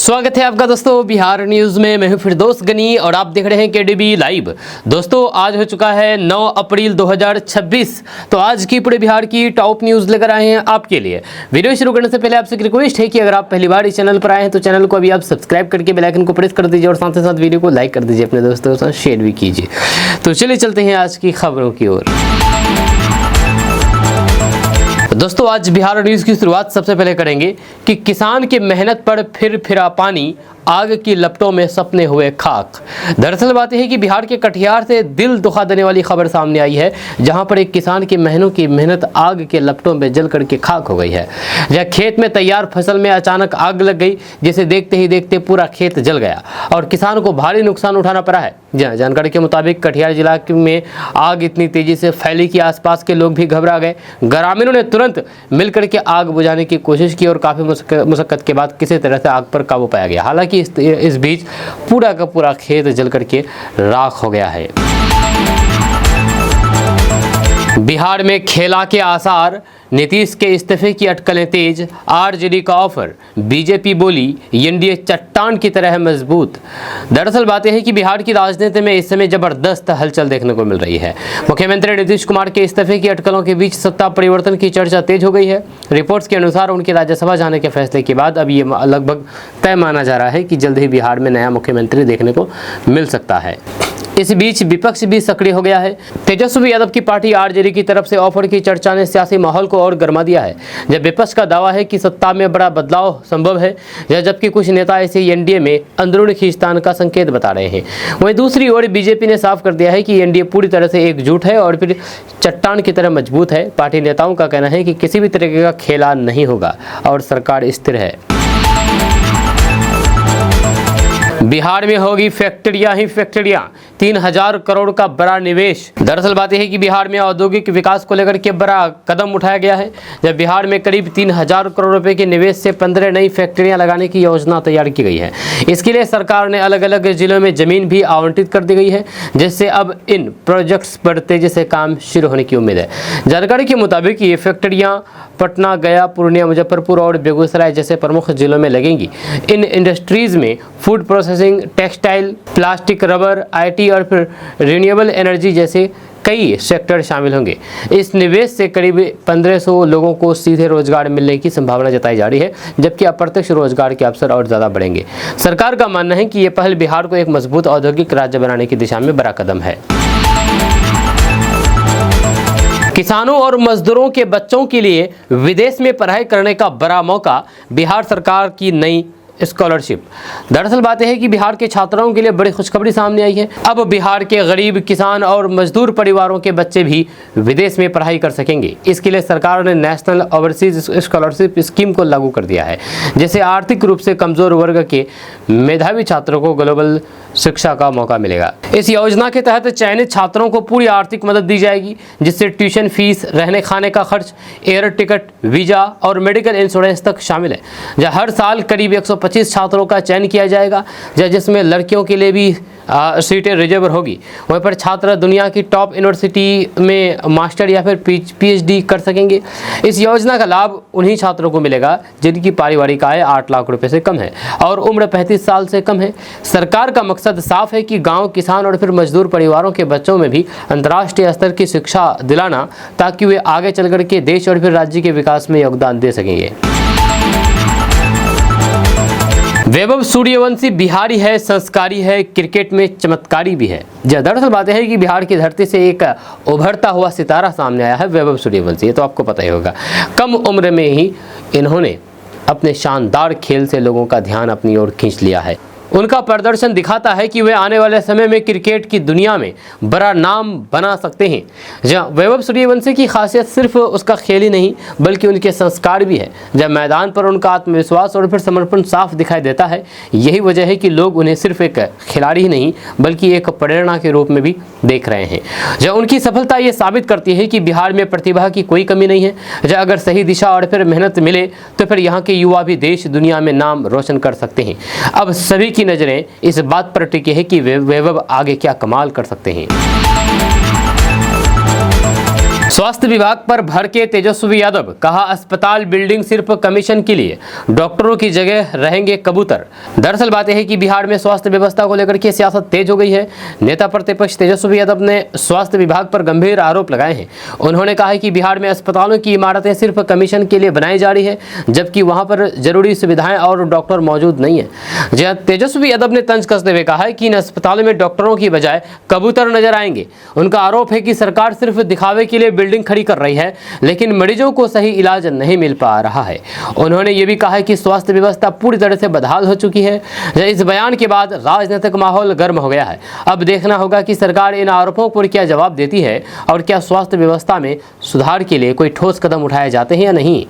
स्वागत है आपका दोस्तों बिहार न्यूज़ में। मैं हूं फिरदौस गनी और आप देख रहे हैं केडीबी लाइव। दोस्तों आज हो चुका है 9 अप्रैल 2026। तो आज की पूरे बिहार की टॉप न्यूज़ लेकर आए हैं आपके लिए। वीडियो शुरू करने से पहले आपसे एक रिक्वेस्ट है कि अगर आप पहली बार इस चैनल पर आए हैं तो चैनल को अभी आप सब्सक्राइब करके बेल आइकन को प्रेस कर दीजिए और साथ ही साथ वीडियो को लाइक कर दीजिए, अपने दोस्तों के साथ शेयर भी कीजिए। तो चलिए चलते हैं आज की खबरों की ओर। दोस्तों आज बिहार न्यूज़ की शुरुआत सबसे पहले करेंगे कि किसान की मेहनत पर फिरा पानी, आग की लपटों में सपने हुए खाक। दरअसल बात यह है कि बिहार के कटिहार से दिल दुखा देने वाली खबर सामने आई है, जहां पर एक किसान की महीनों की मेहनत आग के लपटों में जल करके खाक हो गई है। जहां खेत में तैयार फसल में अचानक आग लग गई, जिसे देखते ही देखते पूरा खेत जल गया और किसान को भारी नुकसान उठाना पड़ा है। जानकारी के मुताबिक कटिहार जिला में आग इतनी तेजी से फैली कि आसपास के लोग भी घबरा गए। ग्रामीणों ने तुरंत मिलकर के आग बुझाने की कोशिश की और काफ़ी मुशक्कत के बाद किसी तरह से आग पर काबू पाया गया। हालांकि इस बीच पूरा का पूरा खेत जल करके राख हो गया है। बिहार में खेला के आसार, नीतीश के इस्तीफे की अटकलें तेज, आरजेडी का ऑफर, बीजेपी बोली एनडीए चट्टान की तरह है मजबूत। दरअसल बात यह है कि बिहार की राजनीति में इस समय जबरदस्त हलचल देखने को मिल रही है। मुख्यमंत्री नीतीश कुमार के इस्तीफे की अटकलों के बीच सत्ता परिवर्तन की चर्चा तेज हो गई है। रिपोर्ट्स के अनुसार उनके राज्यसभा जाने के फैसले के बाद अब ये लगभग तय माना जा रहा है कि जल्द ही बिहार में नया मुख्यमंत्री देखने को मिल सकता है। इस बीच विपक्ष भी सक्रिय हो गया है। तेजस्वी यादव की पार्टी आरजेडी की तरफ से ऑफर की चर्चा ने सियासी माहौल को और गर्मा दिया है। जब विपक्ष का दावा है कि सत्ता में बड़ा बदलाव संभव है, जबकि कुछ नेता ऐसे एनडीए में अंदरूनी खींचतान का संकेत बता रहे हैं। वहीं दूसरी ओर बीजेपी ने साफ कर दिया है कि एनडीए पूरी तरह से एकजुट है और फिर चट्टान की तरह मजबूत है। पार्टी नेताओं का कहना है कि किसी भी तरीके का खेला नहीं होगा और सरकार स्थिर है। बिहार में होगी फैक्ट्रियां ही फैक्ट्रियां, 3000 करोड़ का बड़ा निवेश। दरअसल बात यह है कि बिहार में औद्योगिक विकास को लेकर के बड़ा कदम उठाया गया है। जब बिहार में करीब 3000 करोड़ रुपए के निवेश से 15 नई फैक्ट्रियां लगाने की योजना तैयार की गई है। इसके लिए सरकार ने अलग अलग जिलों में जमीन भी आवंटित कर दी गई है, जिससे अब इन प्रोजेक्ट्स पर तेजी से काम शुरू होने की उम्मीद है। जानकारी के मुताबिक ये फैक्ट्रियां पटना, गया, पूर्णिया, मुजफ्फरपुर और बेगूसराय जैसे प्रमुख जिलों में लगेंगी। इन इंडस्ट्रीज में food processing, textile, plastic, rubber, IT और फिर रिन्यूएबल एनर्जी जैसे कई सेक्टर शामिल होंगे। इस निवेश से करीब 1500 लोगों को सीधे रोजगार मिलने की संभावना जताई जा रही है, जबकि अप्रत्यक्ष रोजगार के अवसर और ज़्यादा बढ़ेंगे। सरकार का मानना है कि ये पहल बिहार को एक मजबूत औद्योगिक राज्य बनाने की दिशा में बड़ा कदम है। किसानों और मजदूरों के बच्चों के लिए विदेश में पढ़ाई करने का बड़ा मौका, बिहार सरकार की नई स्कॉलरशिप। दरअसल बात यह है कि बिहार के छात्राओं के लिए बड़ी खुशखबरी सामने आई है। अब बिहार के गरीब किसान और मजदूर परिवारों के बच्चे भी विदेश में पढ़ाई कर सकेंगे। इसके लिए सरकार ने नेशनल ओवरसीज स्कॉलरशिप स्कीम को लागू कर दिया है, जिससे आर्थिक रूप से कमजोर वर्ग के मेधावी छात्रों को ग्लोबल शिक्षा का मौका मिलेगा। इस योजना के तहत चयनित छात्रों को पूरी आर्थिक मदद दी जाएगी, जिससे ट्यूशन फीस, रहने खाने का खर्च, एयर टिकट, वीजा और मेडिकल इंश्योरेंस तक शामिल है। जहाँ हर साल करीब 125 छात्रों का चयन किया जाएगा, जिसमें लड़कियों के लिए भी सीटें रिजर्व होगी। वहीं पर छात्र दुनिया की टॉप यूनिवर्सिटी में मास्टर या फिर पीएचडी कर सकेंगे। इस योजना का लाभ उन्हीं छात्रों को मिलेगा जिनकी पारिवारिक आय 8 लाख रुपए से कम है और उम्र 35 साल से कम है। सरकार का मकसद साफ है कि गांव, किसान और फिर मजदूर परिवारों के बच्चों में भी अंतर्राष्ट्रीय स्तर की शिक्षा दिलाना, ताकि वे आगे चल कर के देश और फिर राज्य के विकास में योगदान दे सकेंगे। वैभव सूर्यवंशी बिहारी है, संस्कारी है, क्रिकेट में चमत्कारी भी है। दरअसल बात है कि बिहार की धरती से एक उभरता हुआ सितारा सामने आया है, वैभव सूर्यवंशी। ये तो आपको पता ही होगा। कम उम्र में ही इन्होंने अपने शानदार खेल से लोगों का ध्यान अपनी ओर खींच लिया है। उनका प्रदर्शन दिखाता है कि वे आने वाले समय में क्रिकेट की दुनिया में बड़ा नाम बना सकते हैं। जहाँ वैभव सूर्यवंशी की खासियत सिर्फ उसका खेल ही नहीं, बल्कि उनके संस्कार भी है। जब मैदान पर उनका आत्मविश्वास और फिर समर्पण साफ दिखाई देता है, यही वजह है कि लोग उन्हें सिर्फ एक खिलाड़ी ही नहीं बल्कि एक प्रेरणा के रूप में भी देख रहे हैं। जब उनकी सफलता ये साबित करती है कि बिहार में प्रतिभा की कोई कमी नहीं है। जब अगर सही दिशा और फिर मेहनत मिले तो फिर यहाँ के युवा भी देश दुनिया में नाम रोशन कर सकते हैं। अब सभी की नजरें इस बात पर टिकी है कि वैभव आगे क्या कमाल कर सकते हैं। स्वास्थ्य विभाग पर भड़के तेजस्वी यादव, कहा अस्पताल बिल्डिंग सिर्फ कमीशन के लिए, डॉक्टरों की जगह रहेंगे कबूतर। दरअसल बात यह है कि बिहार में स्वास्थ्य व्यवस्था को लेकर के सियासत तेज हो गई है। नेता प्रतिपक्ष तेजस्वी यादव ने स्वास्थ्य विभाग पर गंभीर आरोप लगाए हैं। उन्होंने कहा है कि बिहार में अस्पतालों की इमारतें सिर्फ कमीशन के लिए बनाई जा रही है, जबकि वहां पर जरूरी सुविधाएं और डॉक्टर मौजूद नहीं है। तेजस्वी यादव ने तंज कसते हुए कहा है कि इन अस्पतालों में डॉक्टरों की बजाय कबूतर नजर आएंगे। उनका आरोप है कि सरकार सिर्फ दिखावे के लिए बिल्डिंग खड़ी कर रही है, लेकिन मरीजों को सही इलाज नहीं मिल पा रहा है। उन्होंने ये भी कहा है कि स्वास्थ्य व्यवस्था पूरी तरह से बदहाल हो चुकी है। इस बयान के बाद राजनीतिक माहौल गर्म हो गया है। अब देखना होगा कि सरकार इन आरोपों पर क्या जवाब देती है और क्या स्वास्थ्य व्यवस्था में सुधार के लिए कोई ठोस कदम उठाए जाते हैं या नहीं।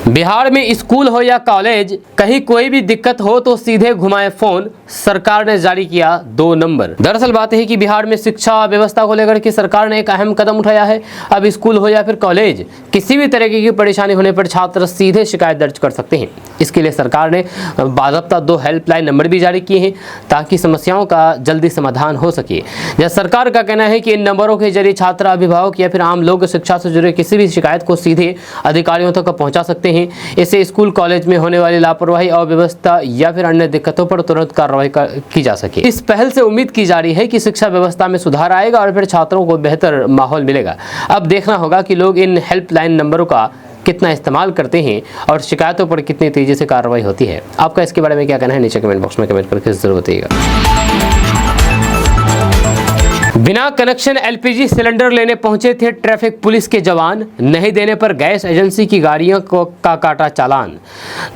बिहार में स्कूल हो या कॉलेज, कहीं कोई भी दिक्कत हो तो सीधे घुमाएं फोन, सरकार ने जारी किया 2 नंबर। दरअसल बात है कि बिहार में शिक्षा व्यवस्था को लेकर के सरकार ने एक अहम कदम उठाया है। अब स्कूल हो या फिर कॉलेज, किसी भी तरीके की परेशानी होने पर छात्र सीधे शिकायत दर्ज कर सकते हैं। इसके लिए सरकार ने बाज़ाब्ता 2 हेल्पलाइन नंबर भी जारी किए हैं ताकि समस्याओं का जल्दी समाधान हो सके। यह सरकार का कहना है कि इन नंबरों के जरिए छात्र, अभिभावक या फिर आम लोग शिक्षा से जुड़े किसी भी शिकायत को सीधे अधिकारियों तक पहुंचा सकते हैं। इससे स्कूल कॉलेज में होने वाली लापरवाही, अव्यवस्था या फिर अन्य दिक्कतों पर तुरंत कार्रवाई की जा सके। इस पहल से उम्मीद की जा रही है कि शिक्षा व्यवस्था में सुधार आएगा और फिर छात्रों को बेहतर माहौल मिलेगा। अब देखना होगा कि लोग इन हेल्पलाइन नंबरों का कितना इस्तेमाल करते हैं और शिकायतों पर कितनी तेजी से कार्रवाई होती है। आपका इसके बारे में क्या कहना है, नीचे कमेंट बॉक्स में कमेंट करके जरूर बताइएगा। बिना कनेक्शन एलपीजी सिलेंडर लेने पहुंचे थे ट्रैफिक पुलिस के जवान, नहीं देने पर गैस एजेंसी की गाड़ियों का काटा चालान।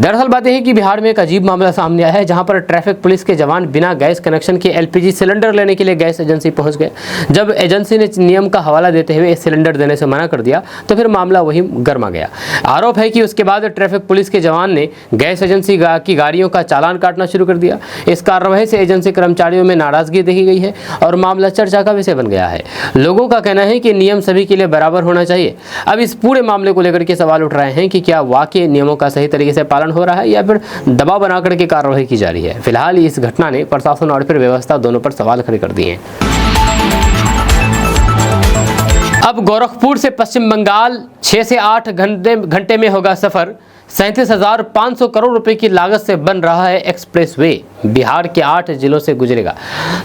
दरअसल बात यह है कि बिहार में एक अजीब मामला सामने आया है, जहां पर ट्रैफिक पुलिस के जवान बिना गैस कनेक्शन के एलपीजी सिलेंडर लेने के लिए गैस एजेंसी पहुंच गए। जब एजेंसी ने नियम का हवाला देते हुए सिलेंडर देने से मना कर दिया तो फिर मामला वही गर्मा गया। आरोप है कि उसके बाद ट्रैफिक पुलिस के जवान ने गैस एजेंसी की गाड़ियों का चालान काटना शुरू कर दिया। इस कार्रवाई से एजेंसी कर्मचारियों में नाराजगी देखी गई है और मामला चर्चा का विषय बन गया है। लोगों का कहना है कि नियम सभी के लिए बराबर होना चाहिए। अब इस पूरे मामले को लेकर के सवाल उठ रहे हैं कि क्या वाकई नियमों का सही तरीके से पालन हो रहा है या फिर दबाव बनाकर के कार्रवाई की जा रही है। फिलहाल इस घटना ने प्रशासन और फिर व्यवस्था दोनों पर सवाल खड़े कर दिए हैं। अब गोरखपुर से पश्चिम बंगाल 6 से 8 घंटे में होगा सफर। 37,500 करोड़ रुपए की लागत से बन रहा है एक्सप्रेसवे, बिहार के 8 जिलों से गुजरेगा।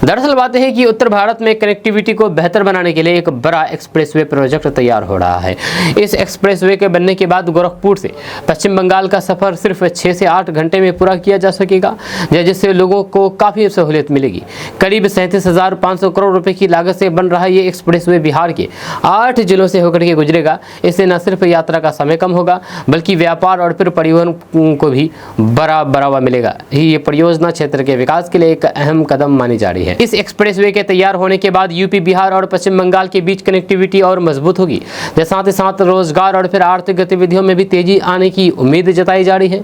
दरअसल बात है कि उत्तर भारत में कनेक्टिविटी को बेहतर बनाने के लिए एक बड़ा एक्सप्रेसवे प्रोजेक्ट तैयार हो रहा है। इस एक्सप्रेसवे के बनने के बाद गोरखपुर से पश्चिम बंगाल का सफर सिर्फ 6 से 8 घंटे में पूरा किया जा सकेगा, जिससे लोगों को काफ़ी सहूलियत मिलेगी। करीब 37,500 करोड़ रुपए की लागत से बन रहा ये एक्सप्रेसवे बिहार के 8 जिलों से होकर के गुजरेगा। इससे न सिर्फ यात्रा का समय कम होगा, बल्कि व्यापार और फिर परिवहन को भी बड़ा बढ़ावा मिलेगा। ये परियोजना क्षेत्र के विकास के लिए एक अहम कदम मानी जा रही है। इस एक्सप्रेसवे के तैयार होने के बाद यूपी, बिहार और पश्चिम बंगाल के बीच कनेक्टिविटी और मजबूत होगी। साथ ही साथ रोजगार और फिर आर्थिक गतिविधियों में भी तेजी आने की उम्मीद जताई जा रही है।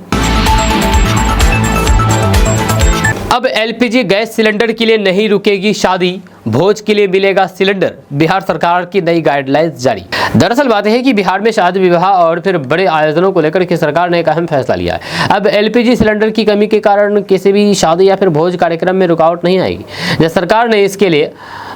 अब एलपीजी गैस सिलेंडर के लिए नहीं रुकेगी शादी, भोज के लिए मिलेगा सिलेंडर, बिहार सरकार की नई गाइडलाइंस जारी। दरअसल बात है कि बिहार में शादी विवाह और फिर बड़े आयोजनों को लेकर के सरकार ने एक अहम फैसला लिया है। अब एलपीजी सिलेंडर की कमी के कारण किसी भी शादी या फिर भोज कार्यक्रम में रुकावट नहीं आएगी। सरकार ने इसके लिए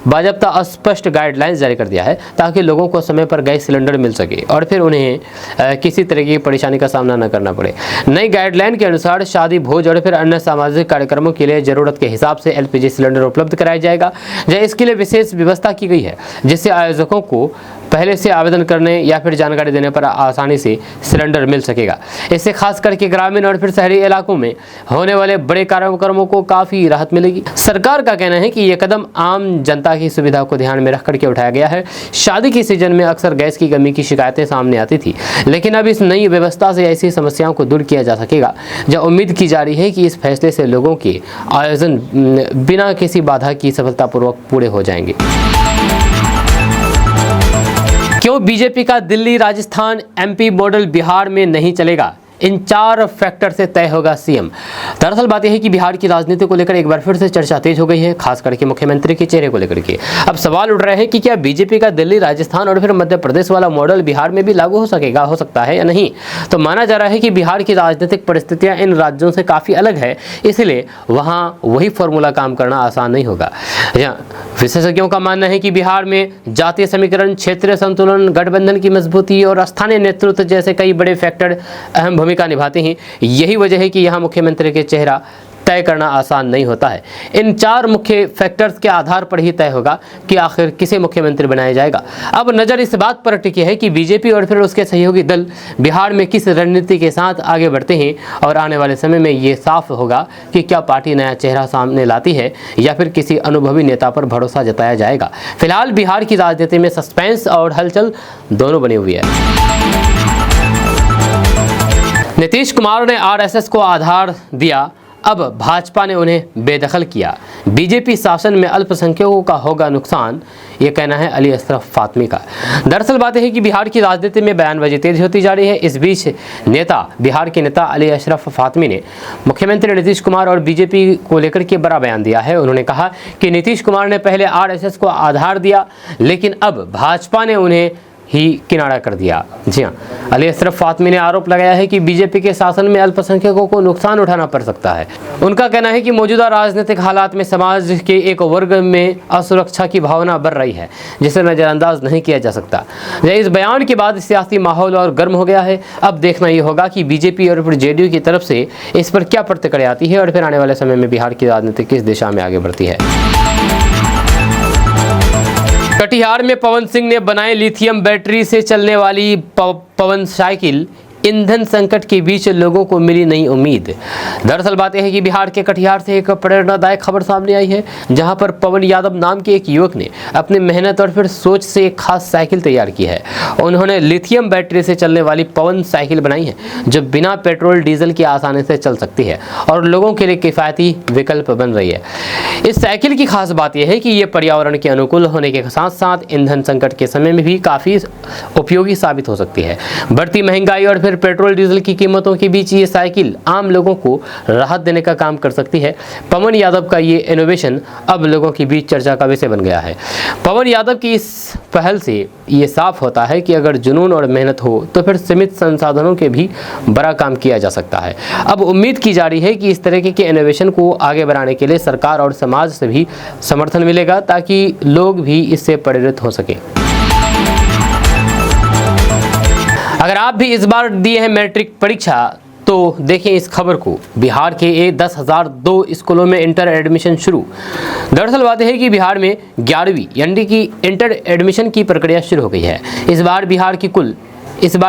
बाज़ाब्ता स्पष्ट गाइडलाइंस जारी कर दिया है ताकि लोगों को समय पर गैस सिलेंडर मिल सके और फिर उन्हें किसी तरह की परेशानी का सामना न करना पड़े। नई गाइडलाइन के अनुसार शादी, भोज और फिर अन्य सामाजिक कार्यक्रमों के लिए जरूरत के हिसाब से एलपीजी सिलेंडर उपलब्ध कराया जाएगा। इसके लिए विशेष व्यवस्था की गई है, जिससे आयोजकों को पहले से आवेदन करने या फिर जानकारी देने पर आसानी से सिलेंडर मिल सकेगा। इससे खास करके ग्रामीण और फिर शहरी इलाकों में होने वाले बड़े कार्यक्रमों को काफ़ी राहत मिलेगी। सरकार का कहना है कि यह कदम आम जनता की सुविधा को ध्यान में रख करके उठाया गया है। शादी के सीजन में अक्सर गैस की कमी की शिकायतें सामने आती थी, लेकिन अब इस नई व्यवस्था से ऐसी समस्याओं को दूर किया जा सकेगा। जब उम्मीद की जा रही है कि इस फैसले से लोगों के आयोजन बिना किसी बाधा की सफलतापूर्वक पूरे हो जाएंगे। क्यों बीजेपी का दिल्ली, राजस्थान, एमपी मॉडल बिहार में नहीं चलेगा? इन 4 फैक्टर से तय होगा सीएम। दरअसल बात यह है कि बिहार की राजनीति को लेकर एक बार फिर से चर्चा तेज हो गई है, खास करके मुख्यमंत्री के चेहरे को लेकर के। अब सवाल उठ रहे हैं कि क्या बीजेपी का दिल्ली, राजस्थान और फिर मध्य प्रदेश वाला मॉडल बिहार में भी लागू हो सकता है या नहीं। तो माना जा रहा है कि बिहार की राजनीतिक परिस्थितियां इन राज्यों से काफ़ी अलग है, इसलिए वहाँ वही फॉर्मूला काम करना आसान नहीं होगा। विशेषज्ञों का मानना है कि बिहार में जातीय समीकरण, क्षेत्रीय संतुलन, गठबंधन की मजबूती और स्थानीय नेतृत्व जैसे कई बड़े फैक्टर अहम भूमिका निभाते हैं। यही वजह है कि यहाँ मुख्यमंत्री के चेहरा तय करना आसान नहीं होता है। इन 4 मुख्य फैक्टर्स के आधार पर ही तय होगा कि आखिर किसे मुख्यमंत्री बनाया जाएगा। अब नज़र इस बात पर टिकी है कि बीजेपी और फिर उसके सहयोगी दल बिहार में किस रणनीति के साथ आगे बढ़ते हैं, और आने वाले समय में ये साफ होगा कि क्या पार्टी नया चेहरा सामने लाती है या फिर किसी अनुभवी नेता पर भरोसा जताया जाएगा। फिलहाल बिहार की राजनीति में सस्पेंस और हलचल दोनों बनी हुई है। नीतीश कुमार ने आरएसएस को आधार दिया, अब भाजपा ने उन्हें बेदखल किया। बीजेपी शासन में अल्पसंख्यकों का होगा नुकसान, ये कहना है अली अशरफ फातमी का। दरअसल बात है कि बिहार की राजनीति में बयानबाजी तेज होती जा रही है। इस बीच बिहार के नेता अली अशरफ फातमी ने मुख्यमंत्री नीतीश कुमार और बीजेपी को लेकर के बड़ा बयान दिया है। उन्होंने कहा कि नीतीश कुमार ने पहले आरएसएस को आधार दिया, लेकिन अब भाजपा ने उन्हें ही किनारा कर दिया। जी हाँ, अली अशरफ फातमी ने आरोप लगाया है कि बीजेपी के शासन में अल्पसंख्यकों को नुकसान उठाना पड़ सकता है। उनका कहना है कि मौजूदा राजनीतिक हालात में समाज के एक वर्ग में असुरक्षा की भावना बढ़ रही है, जिसे नज़रअंदाज नहीं किया जा सकता। इस बयान के बाद सियासी माहौल और गर्म हो गया है। अब देखना ये होगा कि बीजेपी और फिर जेडीयू की तरफ से इस पर क्या प्रतिक्रिया आती है और फिर आने वाले समय में बिहार की राजनीति किस दिशा में आगे बढ़ती है। कटिहार में पवन सिंह ने बनाई लिथियम बैटरी से चलने वाली पवन साइकिल, ईंधन संकट के बीच लोगों को मिली नई उम्मीद। दरअसल बात यह है कि बिहार के कटिहार से एक प्रेरणादायक खबर सामने आई है, जहां पर पवन यादव नाम के एक युवक ने अपनी मेहनत और फिर सोच से एक खास साइकिल तैयार की है। उन्होंने लिथियम बैटरी से चलने वाली पवन साइकिल बनाई है, जो बिना पेट्रोल डीजल के आसानी से चल सकती है और लोगों के लिए किफ़ायती विकल्प बन रही है। इस साइकिल की खास बात यह है कि ये पर्यावरण के अनुकूल होने के साथ साथ ईंधन संकट के समय में भी काफ़ी उपयोगी साबित हो सकती है। बढ़ती महंगाई और फिर पेट्रोल डीजल की कीमतों के बीच ये साइकिल आम लोगों को राहत देने का काम कर सकती है। पवन यादव का ये इनोवेशन अब लोगों के बीच चर्चा का विषय बन गया है। पवन यादव की इस पहल से ये साफ होता है कि अगर जुनून और मेहनत हो तो फिर सीमित संसाधनों के भी बड़ा काम किया जा सकता है। अब उम्मीद की जा रही है कि इस तरह के इनोवेशन को आगे बढ़ाने के लिए सरकार और समाज से भी समर्थन मिलेगा, ताकि लोग भी इससे प्रेरित हो सके। अगर आप भी इस बार दिए हैं मैट्रिक परीक्षा तो देखें इस खबर को। बिहार के 10,002 स्कूलों में इंटर एडमिशन शुरू। दरअसल बात है कि बिहार में 11वीं यानी कि इंटर एडमिशन की प्रक्रिया शुरू हो गई है। इस बार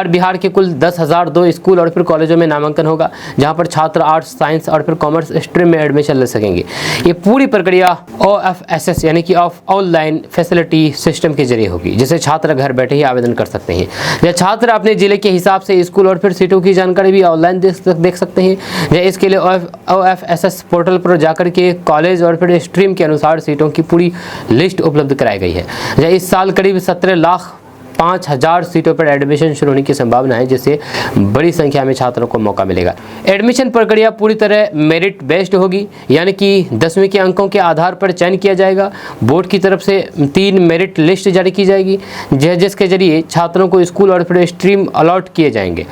बिहार के कुल 10,002 स्कूल और फिर कॉलेजों में नामांकन होगा, जहां पर छात्र आर्ट्स, साइंस और फिर कॉमर्स स्ट्रीम में एडमिशन ले सकेंगे। ये पूरी प्रक्रिया OFSS यानी कि ऑनलाइन फैसिलिटी सिस्टम के जरिए होगी, जिसे छात्र घर बैठे ही आवेदन कर सकते हैं। यह छात्र अपने जिले के हिसाब से स्कूल और फिर सीटों की जानकारी भी ऑनलाइन देख सकते हैं। इसके लिए OFSS पोर्टल पर जाकर के कॉलेज और फिर स्ट्रीम के अनुसार सीटों की पूरी लिस्ट उपलब्ध कराई गई है। इस साल करीब 17,05,000 सीटों पर एडमिशन शुरू होने की संभावना है, जिससे बड़ी संख्या में छात्रों को मौका मिलेगा। एडमिशन प्रक्रिया पूरी तरह मेरिट बेस्ड होगी, यानी कि 10वीं के अंकों के आधार पर चयन किया जाएगा। बोर्ड की तरफ से 3 मेरिट लिस्ट जारी की जाएगी, जिसके जरिए छात्रों को स्कूल और फिर स्ट्रीम अलॉट किए जाएंगे।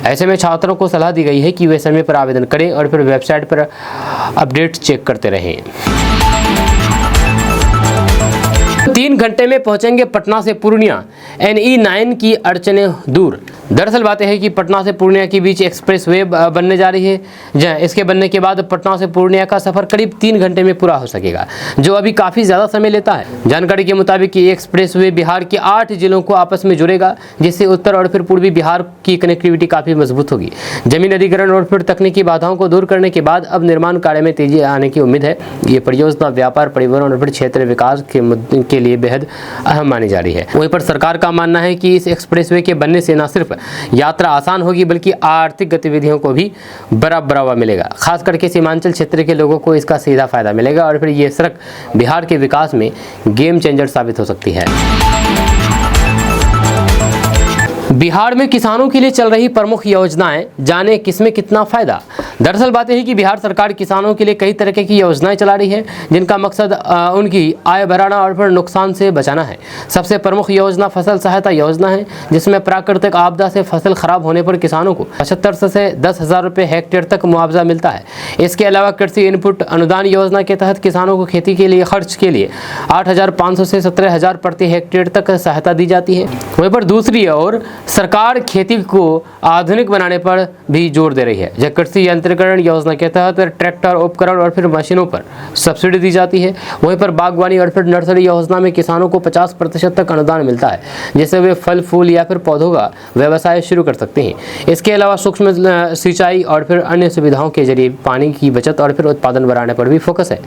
ऐसे में छात्रों को सलाह दी गई है कि वे समय पर आवेदन करें और फिर वेबसाइट पर अपडेट चेक करते रहें। 3 घंटे में पहुंचेंगे पटना से पूर्णिया, NE9 की अड़चनें दूर। दरअसल बात है कि पटना से पूर्णिया के बीच एक्सप्रेस वे बनने जा रही है, जहाँ इसके बनने के बाद पटना से पूर्णिया का सफर करीब 3 घंटे में पूरा हो सकेगा, जो अभी काफ़ी ज़्यादा समय लेता है। जानकारी के मुताबिक ये एक्सप्रेस वे बिहार के 8 जिलों को आपस में जुड़ेगा, जिससे उत्तर और फिर पूर्वी बिहार की कनेक्टिविटी काफ़ी मजबूत होगी। जमीन अधिग्रहण और फिर तकनीकी बाधाओं को दूर करने के बाद अब निर्माण कार्य में तेजी आने की उम्मीद है। ये परियोजना व्यापार, परिवहन और फिर क्षेत्रीय विकास के लिए बेहद अहम मानी जा रही है। वहीं पर सरकार का मानना है कि इस एक्सप्रेसवे के बनने से न सिर्फ यात्रा आसान होगी, बल्कि आर्थिक गतिविधियों को भी बड़ा बढ़ावा मिलेगा। खास करके सीमांचल क्षेत्र के लोगों को इसका सीधा फायदा मिलेगा और फिर ये सड़क बिहार के विकास में गेम चेंजर साबित हो सकती है। बिहार में किसानों के लिए चल रही प्रमुख योजनाएं, जाने किसमें कितना फायदा। दरअसल बात यह है कि बिहार सरकार किसानों के लिए कई तरह की योजनाएं चला रही है, जिनका मकसद उनकी आय बढ़ाना और फिर नुकसान से बचाना है। सबसे प्रमुख योजना फसल सहायता योजना है, जिसमें प्राकृतिक आपदा से फसल खराब होने पर किसानों को 75 से 10,000 रुपये हेक्टेयर तक मुआवजा मिलता है। इसके अलावा कृषि इनपुट अनुदान योजना के तहत किसानों को खेती के लिए खर्च के लिए 8,500 से 17,000 प्रति हेक्टेयर तक सहायता दी जाती है। वहीं पर दूसरी ओर सरकार खेती को आधुनिक बनाने पर भी जोर दे रही है। जब कृषि यंत्रीकरण योजना के तहत ट्रैक्टर, उपकरण और फिर मशीनों पर सब्सिडी दी जाती है। वहीं पर बागवानी और फिर नर्सरी योजना में किसानों को 50% तक अनुदान मिलता है, जिससे वे फल फूल या फिर पौधों का व्यवसाय शुरू कर सकते हैं। इसके अलावा सूक्ष्म सिंचाई और फिर अन्य सुविधाओं के जरिए पानी की बचत और फिर उत्पादन बढ़ाने पर भी फोकस है।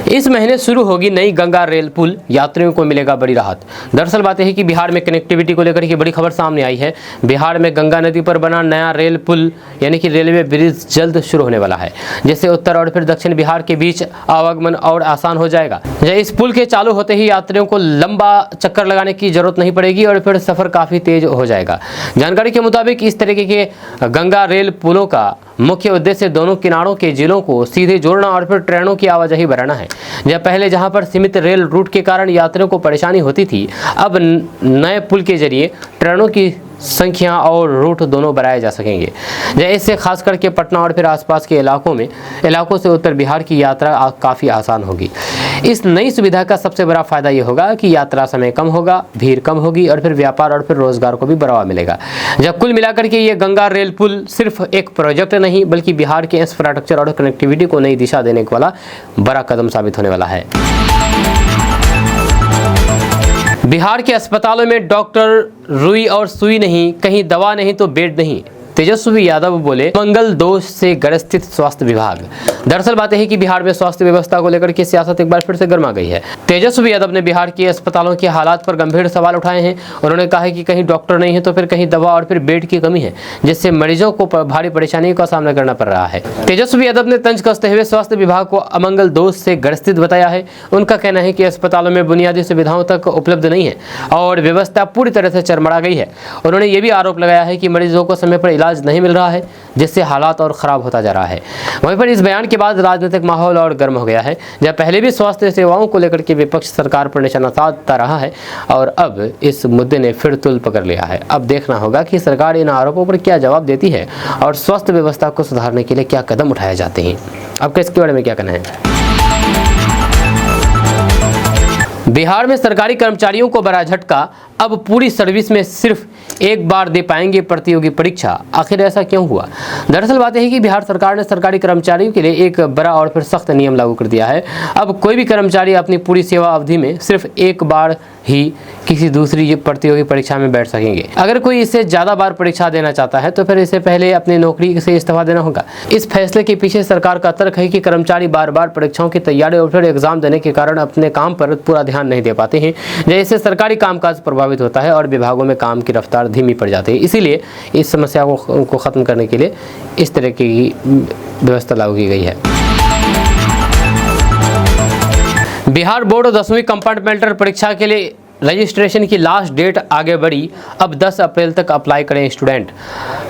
इस महीने शुरू होगी नई गंगा रेल पुल, यात्रियों को मिलेगा बड़ी राहत। दरअसल बात यह है कि बिहार में कनेक्टिविटी को लेकर के बड़ी खबर सामने आई है। बिहार में गंगा नदी पर बना नया रेल पुल यानी कि रेलवे ब्रिज जल्द शुरू होने वाला है, जिससे उत्तर और फिर दक्षिण बिहार के बीच आवागमन और आसान हो जाएगा। इस पुल के चालू होते ही यात्रियों को लंबा चक्कर लगाने की जरूरत नहीं पड़ेगी और फिर सफर काफी तेज हो जाएगा। जानकारी के मुताबिक इस तरीके के गंगा रेल पुलों का मुख्य उद्देश्य दोनों किनारों के जिलों को सीधे जोड़ना और फिर ट्रेनों की आवाजाही बढ़ाना है। पहले जहां पर सीमित रेल रूट के कारण यात्रियों को परेशानी होती थी, अब नए पुल के जरिए ट्रेनों की संख्या और रूट दोनों बढ़ाए जा सकेंगे। इससे खास करके पटना और फिर आसपास के इलाकों से उत्तर बिहार की यात्रा काफ़ी आसान होगी। इस नई सुविधा का सबसे बड़ा फायदा ये होगा कि यात्रा समय कम होगा, भीड़ कम होगी और फिर व्यापार और फिर रोजगार को भी बढ़ावा मिलेगा। कुल मिलाकर के ये गंगा रेल पुल सिर्फ एक प्रोजेक्ट नहीं, बल्कि बिहार के इंफ्रास्ट्रक्चर और कनेक्टिविटी को नई दिशा देने वाला बड़ा कदम साबित होने वाला है। बिहार के अस्पतालों में डॉक्टर रुई और सुई नहीं, कहीं दवा नहीं तो बेड नहीं, तेजस्वी यादव बोले मंगल दोष से ग्रसित स्वास्थ्य विभाग। दरअसल बात है कि बिहार में स्वास्थ्य व्यवस्था को लेकर के सियासत एक बार फिर से गर्मा गई है। तेजस्वी यादव ने बिहार के अस्पतालों के हालात पर गंभीर सवाल उठाए हैं। उन्होंने कहा है कि कहीं डॉक्टर नहीं है तो फिर कहीं दवा और फिर बेड की कमी है, जिससे मरीजों को भारी परेशानी का सामना करना पड़ रहा है। तेजस्वी यादव ने तंज कसते हुए स्वास्थ्य विभाग को अमंगल दोष से ग्रसित बताया है। उनका कहना है कि अस्पतालों में बुनियादी सुविधाओं तक उपलब्ध नहीं है और व्यवस्था पूरी तरह से चरमरा गई है। उन्होंने ये भी आरोप लगाया है कि मरीजों को समय पर इलाज नहीं मिल रहा है, जिससे हालात और खराब होता जा रहा है। वहीं पर इस बयान के बाद राजनीतिक माहौल और गर्म हो गया है। जब पहले भी स्वास्थ्य सेवाओं को लेकर के विपक्ष सरकार पर निशाना साधता रहा है और अब इस मुद्दे ने फिर तुल पकड़ लिया है। अब देखना होगा कि सरकार इन आरोपों पर क्या जवाब देती है और स्वास्थ्य व्यवस्था को सुधारने के लिए क्या कदम उठाए जाते हैं। आपका इसके बारे में क्या कहना है? बिहार में सरकारी कर्मचारियों को बड़ा झटका, अब पूरी सर्विस में सिर्फ एक बार दे पाएंगे प्रतियोगी परीक्षा। आखिर ऐसा क्यों हुआ? दरअसल बात यह है कि बिहार सरकार ने सरकारी कर्मचारियों के लिए एक बड़ा और फिर सख्त नियम लागू कर दिया है। अब कोई भी कर्मचारी अपनी पूरी सेवा अवधि में सिर्फ एक बार ही किसी दूसरी प्रतियोगी परीक्षा में बैठ सकेंगे। अगर कोई इससे ज़्यादा बार परीक्षा देना चाहता है तो फिर इससे पहले अपनी नौकरी से इस्तीफा देना होगा। इस फैसले के पीछे सरकार का तर्क है कि कर्मचारी बार बार परीक्षाओं की तैयारी और फिर एग्जाम देने के कारण अपने काम पर पूरा ध्यान नहीं दे पाते हैं, जिससे सरकारी कामकाज प्रभावित होता है और विभागों में काम की रफ्तार धीमी पड़ जाती है। इसीलिए इस समस्या को खत्म करने के लिए इस तरह की व्यवस्था लागू की गई है। बिहार बोर्ड 10वीं कंपार्टमेंटल परीक्षा के लिए रजिस्ट्रेशन की लास्ट डेट आगे बढ़ी, अब 10 अप्रैल तक अप्लाई करें स्टूडेंट।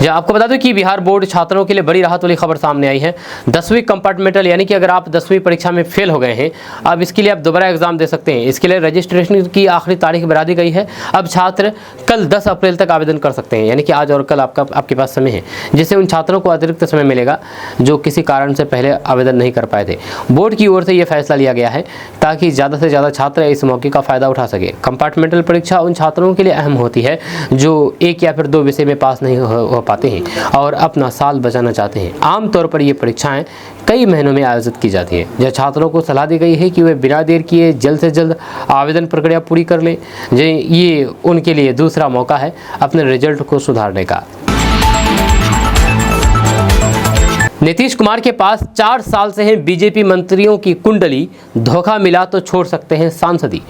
आपको बता दूं कि बिहार बोर्ड छात्रों के लिए बड़ी राहत वाली खबर सामने आई है। 10वीं कंपार्टमेंटल यानी कि अगर आप 10वीं परीक्षा में फेल हो गए हैं, अब इसके लिए आप दोबारा एग्जाम दे सकते हैं। इसके लिए रजिस्ट्रेशन की आखिरी तारीख बढ़ा दी गई है। अब छात्र कल 10 अप्रैल तक आवेदन कर सकते हैं, यानी कि आज और कल आपके पास समय है, जिससे उन छात्रों को अतिरिक्त समय मिलेगा जो किसी कारण से पहले आवेदन नहीं कर पाए थे। बोर्ड की ओर से यह फैसला लिया गया है ताकि ज़्यादा से ज़्यादा छात्र इस मौके का फ़ायदा उठा सके। कंपार्टमेंटल परीक्षा उन छात्रों के लिए अहम होती है जो एक या फिर 2 विषय में पास नहीं हो पाते हैं और अपना साल बचाना चाहते हैं। आमतौर पर ये परीक्षाएं कई महीनों में आयोजित की जाती है। जहाँ छात्रों को सलाह दी गई है कि वे बिना देर किए जल्द से जल्द आवेदन प्रक्रिया पूरी कर लें। ये उनके लिए दूसरा मौका है अपने रिजल्ट को सुधारने का। नीतीश कुमार के पास 4 साल से है बीजेपी मंत्रियों की कुंडली, धोखा मिला तो छोड़ सकते हैं सांसदी।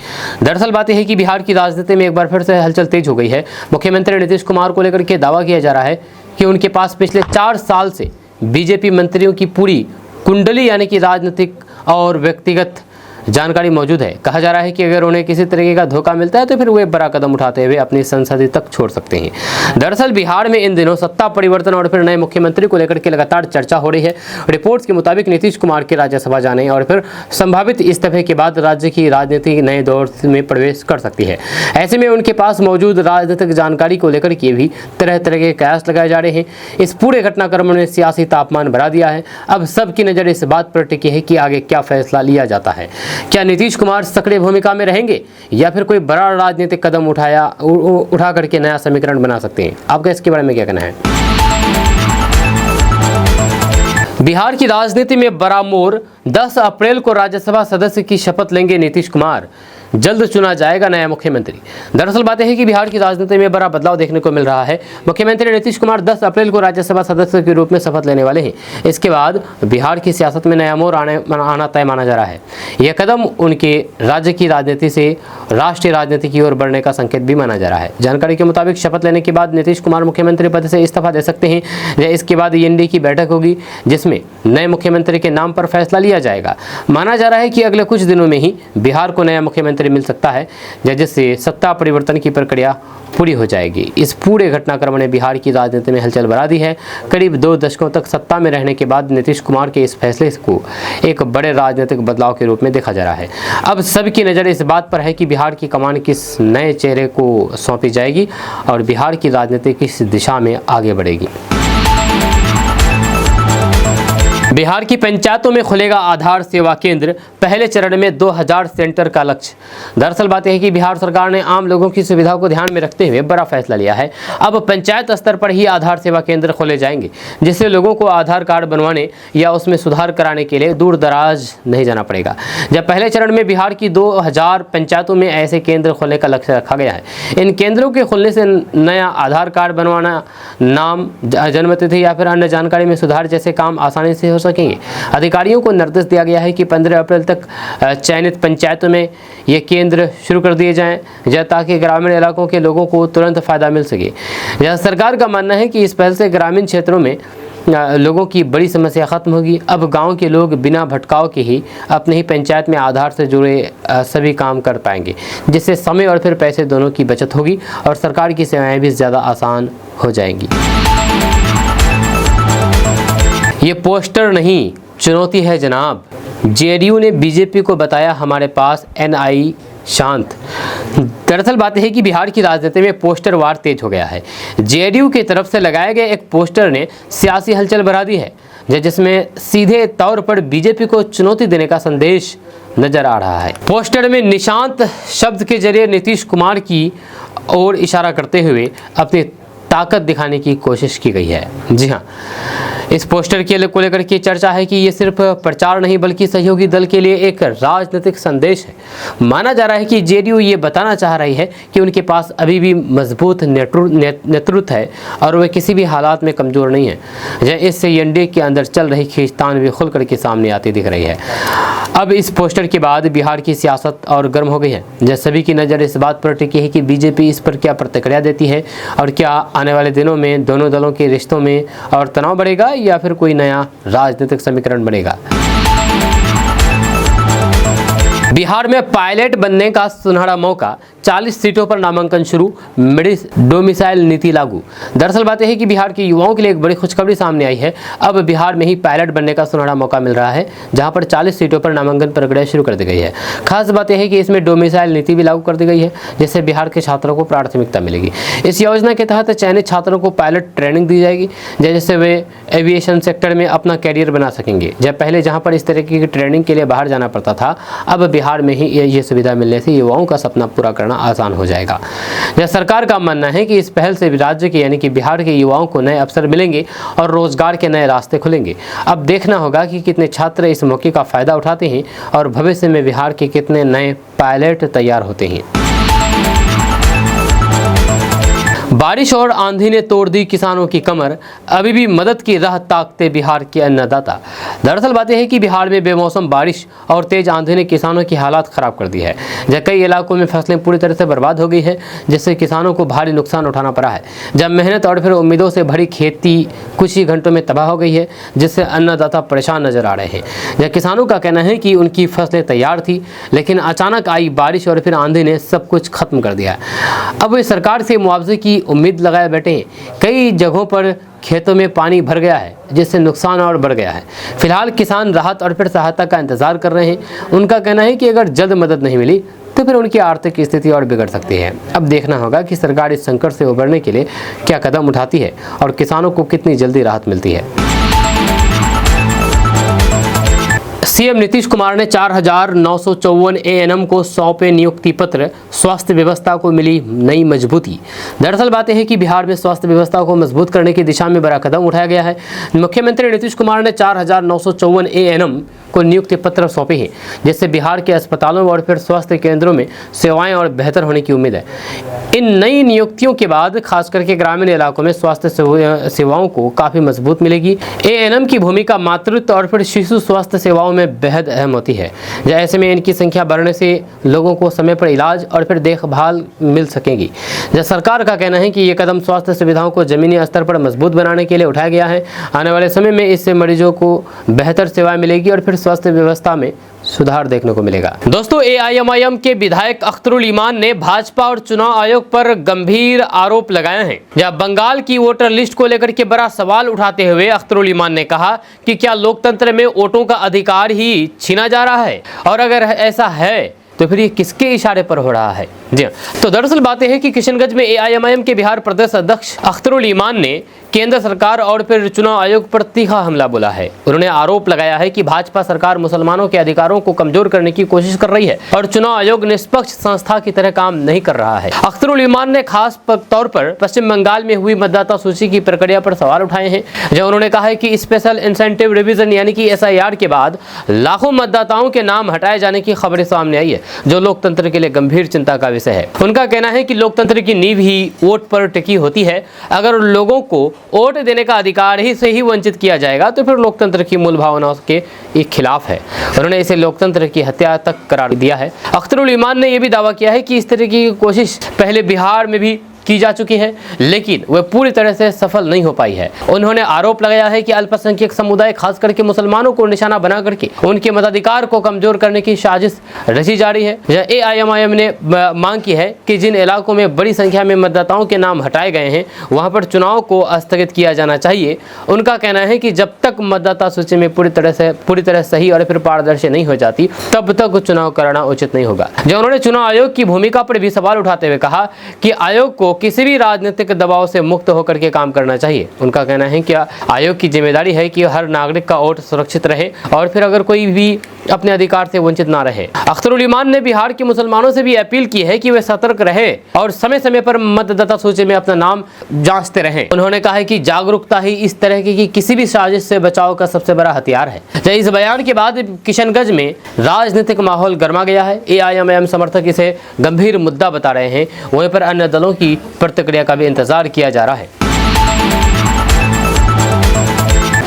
दरअसल बात यह है कि बिहार की राजनीति में एक बार फिर से हलचल तेज हो गई है। मुख्यमंत्री नीतीश कुमार को लेकर के दावा किया जा रहा है कि उनके पास पिछले 4 साल से बीजेपी मंत्रियों की पूरी कुंडली यानी कि राजनीतिक और व्यक्तिगत जानकारी मौजूद है। कहा जा रहा है कि अगर उन्हें किसी तरीके का धोखा मिलता है तो फिर वे बड़ा कदम उठाते हुए अपनी संसद तक छोड़ सकते हैं। दरअसल बिहार में इन दिनों सत्ता परिवर्तन और फिर नए मुख्यमंत्री को लेकर के लगातार चर्चा हो रही है। रिपोर्ट्स के मुताबिक नीतीश कुमार के राज्यसभा जाने और फिर संभावित इस्तीफे के बाद राज्य की राजनीति नए दौर में प्रवेश कर सकती है। ऐसे में उनके पास मौजूद राजनीतिक जानकारी को लेकर के भी तरह तरह के कयास लगाए जा रहे हैं। इस पूरे घटनाक्रम ने सियासी तापमान बढ़ा दिया है। अब सबकी नज़र इस बात पर टिकी है कि आगे क्या फैसला लिया जाता है। क्या नीतीश कुमार सक्रिय भूमिका में रहेंगे या फिर कोई बड़ा राजनीतिक कदम उठा करके नया समीकरण बना सकते हैं? आपका इसके बारे में क्या कहना है? बिहार की राजनीति में बड़ा मोड़। 10 अप्रैल को राज्यसभा सदस्य की शपथ लेंगे नीतीश कुमार। जल्द चुना जाएगा नया मुख्यमंत्री। दरअसल बात है कि बिहार की राजनीति में बड़ा बदलाव देखने को मिल रहा है। मुख्यमंत्री नीतीश कुमार 10 अप्रैल को राज्यसभा सदस्य के रूप में शपथ लेने वाले हैं। इसके बाद बिहार की सियासत में नया मोड़ आना तय माना जा रहा है। यह कदम उनके राज्य की राजनीति से राष्ट्रीय राजनीति की ओर बढ़ने का संकेत भी माना जा रहा है। जानकारी के मुताबिक शपथ लेने के बाद नीतीश कुमार मुख्यमंत्री पद से इस्तीफा दे सकते हैं। इसके बाद एनडीए की बैठक होगी जिसमें नए मुख्यमंत्री के नाम पर फैसला लिया जाएगा। माना जा रहा है कि अगले कुछ दिनों में ही बिहार को नया मुख्यमंत्री मिल सकता है, जिससे सत्ता परिवर्तन की प्रक्रिया पूरी हो जाएगी। इस पूरे घटनाक्रम ने बिहार की राजनीति में हलचल बढ़ा दी है। करीब 2 दशकों तक सत्ता में रहने के बाद नीतीश कुमार के इस फैसले को एक बड़े राजनीतिक बदलाव के रूप में देखा जा रहा है। अब सबकी नज़र इस बात पर है कि बिहार की कमान किस नए चेहरे को सौंपी जाएगी और बिहार की राजनीति किस दिशा में आगे बढ़ेगी। बिहार की पंचायतों में खुलेगा आधार सेवा केंद्र। पहले चरण में 2000 सेंटर का लक्ष्य। दरअसल बात यह है कि बिहार सरकार ने आम लोगों की सुविधा को ध्यान में रखते हुए बड़ा फैसला लिया है। अब पंचायत स्तर पर ही आधार सेवा केंद्र खोले जाएंगे, जिससे लोगों को आधार कार्ड बनवाने या उसमें सुधार कराने के लिए दूर दराज नहीं जाना पड़ेगा। जब पहले चरण में बिहार की 2000 पंचायतों में ऐसे केंद्र खोलने का लक्ष्य रखा गया है। इन केंद्रों के खुलने से नया आधार कार्ड बनवाना, नाम, जन्मतिथि या फिर अन्य जानकारी में सुधार जैसे काम आसानी से सकेंगे। अधिकारियों को निर्देश दिया गया है कि 15 अप्रैल तक चयनित पंचायतों में ये केंद्र शुरू कर दिए जाएं, ताकि ग्रामीण इलाकों के लोगों को तुरंत फायदा मिल सके। यह सरकार का मानना है कि इस पहल से ग्रामीण क्षेत्रों में लोगों की बड़ी समस्या खत्म होगी। अब गांव के लोग बिना भटकाव के ही अपने ही पंचायत में आधार से जुड़े सभी काम कर पाएंगे, जिससे समय और फिर पैसे दोनों की बचत होगी और सरकार की सेवाएं भी ज़्यादा आसान हो जाएंगी। ये पोस्टर नहीं, चुनौती है जनाब। जेडीयू ने बीजेपी को बताया हमारे पास एनआई शांत। दरअसल बात है कि बिहार की राजनीति में पोस्टर वार तेज हो गया है। जेडीयू की तरफ से लगाए गए एक पोस्टर ने सियासी हलचल बढ़ा दी है, जिसमें सीधे तौर पर बीजेपी को चुनौती देने का संदेश नजर आ रहा है। पोस्टर में निशांत शब्द के जरिए नीतीश कुमार की ओर इशारा करते हुए अपनी ताकत दिखाने की कोशिश की गई है। जी हाँ, इस पोस्टर को लेकर के चर्चा है कि ये सिर्फ प्रचार नहीं बल्कि सहयोगी दल के लिए एक राजनीतिक संदेश है। माना जा रहा है कि जेडीयू ये बताना चाह रही है कि उनके पास अभी भी मजबूत नेतृत्व है और वे किसी भी हालात में कमज़ोर नहीं है। इससे एनडीए के अंदर चल रही खींचतान भी खुल करके सामने आती दिख रही है। अब इस पोस्टर के बाद बिहार की सियासत और गर्म हो गई है। जैसे सभी की नज़र इस बात पर टिकी है कि बीजेपी इस पर क्या प्रतिक्रिया देती है और क्या आने वाले दिनों में दोनों दलों के रिश्तों में और तनाव बढ़ेगा या फिर कोई नया राजनीतिक समीकरण बनेगा। बिहार में पायलट बनने का सुनहरा मौका। 40 सीटों पर नामांकन शुरू, डोमिसाइल नीति लागू। दरअसल बात यह है कि बिहार के युवाओं के लिए एक बड़ी खुशखबरी सामने आई है। अब बिहार में ही पायलट बनने का सुनहरा मौका मिल रहा है, जहां पर 40 सीटों पर नामांकन प्रक्रिया शुरू कर दी गई है। खास बात यह है कि इसमें डोमिसाइल नीति भी लागू कर दी गई है, जिससे बिहार के छात्रों को प्राथमिकता मिलेगी। इस योजना के तहत चयनित छात्रों को पायलट ट्रेनिंग दी जाएगी, जिससे वे एविएशन सेक्टर में अपना कैरियर बना सकेंगे। जब पहले जहाँ पर इस तरह की ट्रेनिंग के लिए बाहर जाना पड़ता था, अब बिहार में ही ये सुविधा मिलने से युवाओं का सपना पूरा करना आसान हो जाएगा। यह सरकार का मानना है कि इस पहल से राज्य के यानी कि बिहार के युवाओं को नए अवसर मिलेंगे और रोजगार के नए रास्ते खुलेंगे। अब देखना होगा कि कितने छात्र इस मौके का फायदा उठाते हैं और भविष्य में बिहार के कितने नए पायलट तैयार होते हैं। बारिश और आंधी ने तोड़ दी किसानों की कमर, अभी भी मदद की राह ताकते बिहार के अन्नदाता। दरअसल बात यह है कि बिहार में बेमौसम बारिश और तेज आंधी ने किसानों की हालात खराब कर दी है। जब कई इलाकों में फसलें पूरी तरह से बर्बाद हो गई है, जिससे किसानों को भारी नुकसान उठाना पड़ा है। जब मेहनत और फिर उम्मीदों से भरी खेती कुछ ही घंटों में तबाह हो गई है, जिससे अन्नदाता परेशान नजर आ रहे हैं। जब किसानों का कहना है कि उनकी फसलें तैयार थी, लेकिन अचानक आई बारिश और फिर आंधी ने सब कुछ खत्म कर दिया। अब वे सरकार से मुआवजे की उम्मीद लगाए बैठे हैं। कई जगहों पर खेतों में पानी भर गया है, जिससे नुकसान और बढ़ गया है। फिलहाल किसान राहत और फिर सहायता का इंतजार कर रहे हैं। उनका कहना है कि अगर जल्द मदद नहीं मिली तो फिर उनकी आर्थिक स्थिति और बिगड़ सकती है। अब देखना होगा कि सरकार इस संकट से उबरने के लिए क्या कदम उठाती है और किसानों को कितनी जल्दी राहत मिलती है। सीएम नीतीश कुमार ने 4,954 एएनएम को सौंपे नियुक्ति पत्र, स्वास्थ्य व्यवस्था को मिली नई मजबूती। दरअसल बात यह है कि बिहार में स्वास्थ्य व्यवस्था को मजबूत करने की दिशा में बड़ा कदम उठाया गया है। मुख्यमंत्री नीतीश कुमार ने 4,954 एएनएम को नियुक्ति पत्र सौंपे हैं, जिससे बिहार के अस्पतालों और फिर स्वास्थ्य केंद्रों में सेवाएं और बेहतर होने की उम्मीद है। इन नई नियुक्तियों के बाद खास करके ग्रामीण इलाकों में स्वास्थ्य सेवाओं को काफ़ी मजबूत मिलेगी। एएनएम की भूमिका मातृत्व और फिर शिशु स्वास्थ्य सेवाओं में बेहद अहम होती है। ऐसे में इनकी संख्या बढ़ने से लोगों को समय पर इलाज और फिर देखभाल मिल सकेगी। सरकार का कहना है कि ये कदम स्वास्थ्य सुविधाओं को जमीनी स्तर पर मजबूत बनाने के लिए उठाया गया है। आने वाले समय में इससे मरीजों को बेहतर सेवाएं मिलेगी और फिर स्वास्थ्य व्यवस्था में सुधार देखने को मिलेगा। दोस्तों, एआईएमआईएम के विधायक अख्तरुल ईमान ने भाजपा और चुनाव आयोग पर गंभीर आरोप लगाए हैं। जब बंगाल की वोटर लिस्ट को लेकर के बड़ा सवाल उठाते हुए अख्तरुल ईमान ने कहा कि क्या लोकतंत्र में वोटों का अधिकार ही छीना जा रहा है, और अगर ऐसा है तो फिर ये किसके इशारे पर हो रहा है। जी हाँ, तो दरअसल बात यह है कि किशनगंज में एआईएमआईएम के बिहार प्रदेश अध्यक्ष अख्तरुल ईमान ने केंद्र सरकार और फिर चुनाव आयोग पर तीखा हमला बोला है। उन्होंने आरोप लगाया है कि भाजपा सरकार मुसलमानों के अधिकारों को कमजोर करने की कोशिश कर रही है और चुनाव आयोग निष्पक्ष संस्था की तरह काम नहीं कर रहा है। अख्तरुल ईमान ने खास तौर पर पश्चिम बंगाल में हुई मतदाता सूची की प्रक्रिया पर सवाल उठाए हैं, जहां उन्होंने कहा है कि स्पेशल इंसेंटिव रिवीजन यानी कि एसआईआर के बाद लाखों मतदाताओं के नाम हटाए जाने की खबरें सामने आई है, जो लोकतंत्र के लिए गंभीर चिंता का विषय है। उनका कहना है कि लोकतंत्र की नींव ही वोट पर टिकी होती है। अगर लोगों को वोट देने का अधिकार ही से ही वंचित किया जाएगा तो फिर लोकतंत्र की मूल भावनाओं के खिलाफ है। उन्होंने इसे लोकतंत्र की हत्या तक करार दिया है। अख्तरुल ईमान ने यह भी दावा किया है कि इस तरह की कोशिश पहले बिहार में भी की जा चुकी है, लेकिन वह पूरी तरह से सफल नहीं हो पाई है। उन्होंने आरोप लगाया है कि अल्पसंख्यक समुदाय खास करके मुसलमानों को निशाना बना करके उनके मताधिकार को कमजोर करने की साजिश रची जा रही है। एआईएमआईएम ने मांग की है कि जिन इलाकों में बड़ी संख्या में मतदाताओं के नाम हटाए गए हैं वहां पर चुनाव को स्थगित किया जाना चाहिए। उनका कहना है कि जब तक मतदाता सूची में पूरी तरह सही और फिर पारदर्शी नहीं हो जाती तब तक चुनाव कराना उचित नहीं होगा। जो उन्होंने चुनाव आयोग की भूमिका पर भी सवाल उठाते हुए कहा कि आयोग को किसी भी राजनीतिक दबाव से मुक्त होकर के काम करना चाहिए। उनका कहना है कि आयोग की जिम्मेदारी है कि हर नागरिक का वोट सुरक्षित रहे और फिर अगर कोई भी अपने अधिकार से वंचित ना रहे। अख्तरुल ईमान ने बिहार के मुसलमानों से भी अपील की है कि वे सतर्क रहे और समय समय पर मतदाता सूची में अपना नाम जांचते रहें। उन्होंने कहा है कि जागरूकता ही इस तरह की किसी भी साजिश से बचाव का सबसे बड़ा हथियार है। इस बयान के बाद किशनगंज में राजनीतिक माहौल गर्मा गया है। एआईएमआईएम समर्थक इसे गंभीर मुद्दा बता रहे हैं, वहीं पर अन्य दलों की प्रतिक्रिया का भी इंतजार किया जा रहा है।